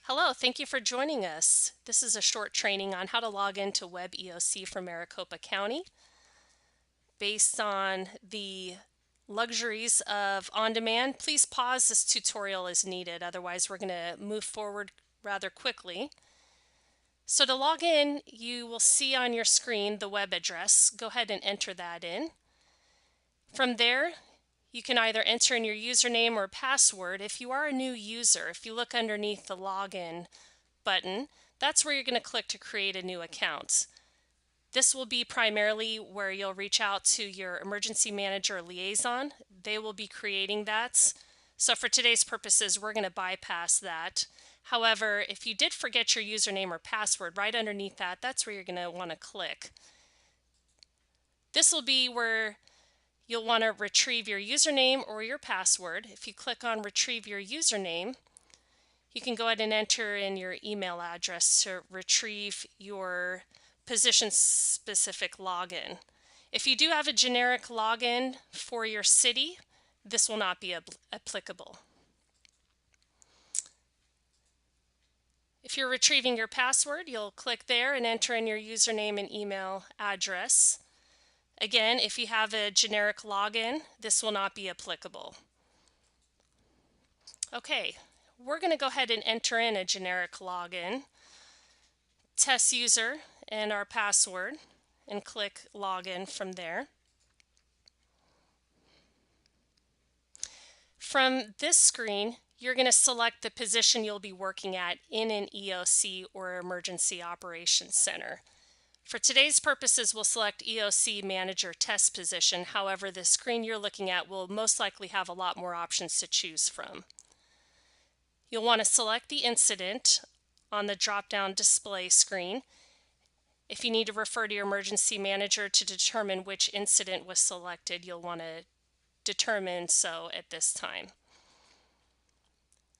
Hello, thank you for joining us. This is a short training on how to log into WebEOC for Maricopa County. Based on the luxuries of on-demand, please pause this tutorial as needed, otherwise we're going to move forward rather quickly. So to log in, you will see on your screen the web address. Go ahead and enter that in. From there, you can either enter in your username or password. If you are a new user, if you look underneath the login button, that's where you're going to click to create a new account. This will be primarily where you'll reach out to your emergency manager or liaison. They will be creating that. So for today's purposes, we're going to bypass that. However, if you did forget your username or password, right underneath that, that's where you're going to want to click. This will be where you'll want to retrieve your username or your password. If you click on retrieve your username, you can go ahead and enter in your email address to retrieve your position-specific login. If you do have a generic login for your city, this will not be applicable. If you're retrieving your password, you'll click there and enter in your username and email address. Again, if you have a generic login, this will not be applicable. Okay, we're going to go ahead and enter in a generic login, test user, and our password, and click login from there. From this screen, you're going to select the position you'll be working at in an EOC or Emergency Operations Center. For today's purposes, we'll select EOC Manager Test Position. However, the screen you're looking at will most likely have a lot more options to choose from. You'll want to select the incident on the drop-down display screen. If you need to refer to your emergency manager to determine which incident was selected, you'll want to determine so at this time.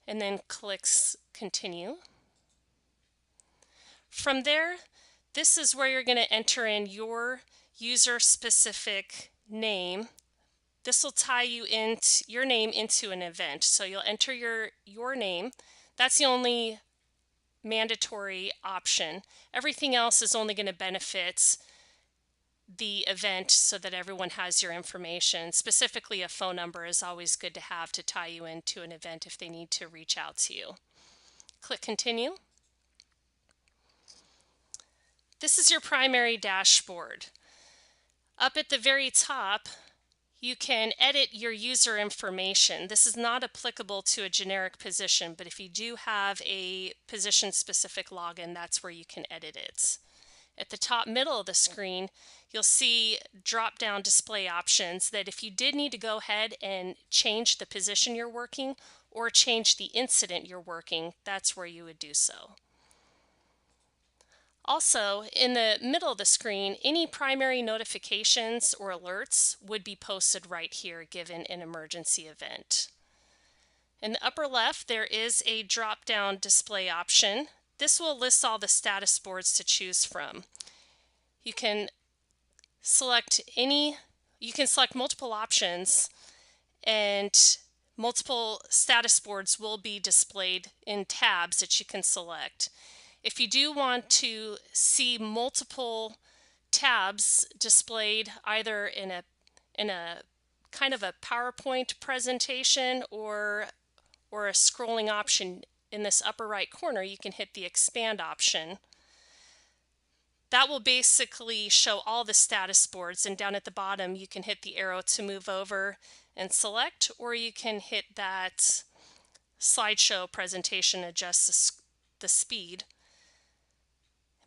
And then click Continue. From there, this is where you're going to enter in your user-specific name. This will tie your name into an event. So you'll enter your name. That's the only mandatory option. Everything else is only going to benefit the event so that everyone has your information. Specifically, a phone number is always good to have to tie you into an event if they need to reach out to you. Click Continue. This is your primary dashboard. Up at the very top, you can edit your user information. This is not applicable to a generic position, but if you do have a position-specific login, that's where you can edit it. At the top middle of the screen, you'll see drop-down display options that if you did need to go ahead and change the position you're working or change the incident you're working, that's where you would do so. Also, in the middle of the screen, any primary notifications or alerts would be posted right here given an emergency event. In the upper left, there is a drop-down display option. This will list all the status boards to choose from. You can select multiple options, and multiple status boards will be displayed in tabs that you can select. If you do want to see multiple tabs displayed either in a kind of a PowerPoint presentation or a scrolling option in this upper right corner, you can hit the expand option. That will basically show all the status boards, and down at the bottom you can hit the arrow to move over and select, or you can hit that slideshow presentation, adjust the speed.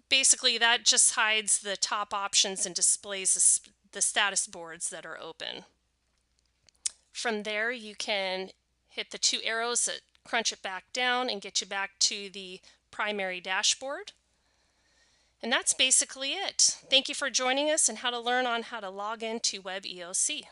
Basically, that just hides the top options and displays the status boards that are open. From there, you can hit the two arrows that crunch it back down and get you back to the primary dashboard. And that's basically it. Thank you for joining us and how to learn on how to log into WebEOC.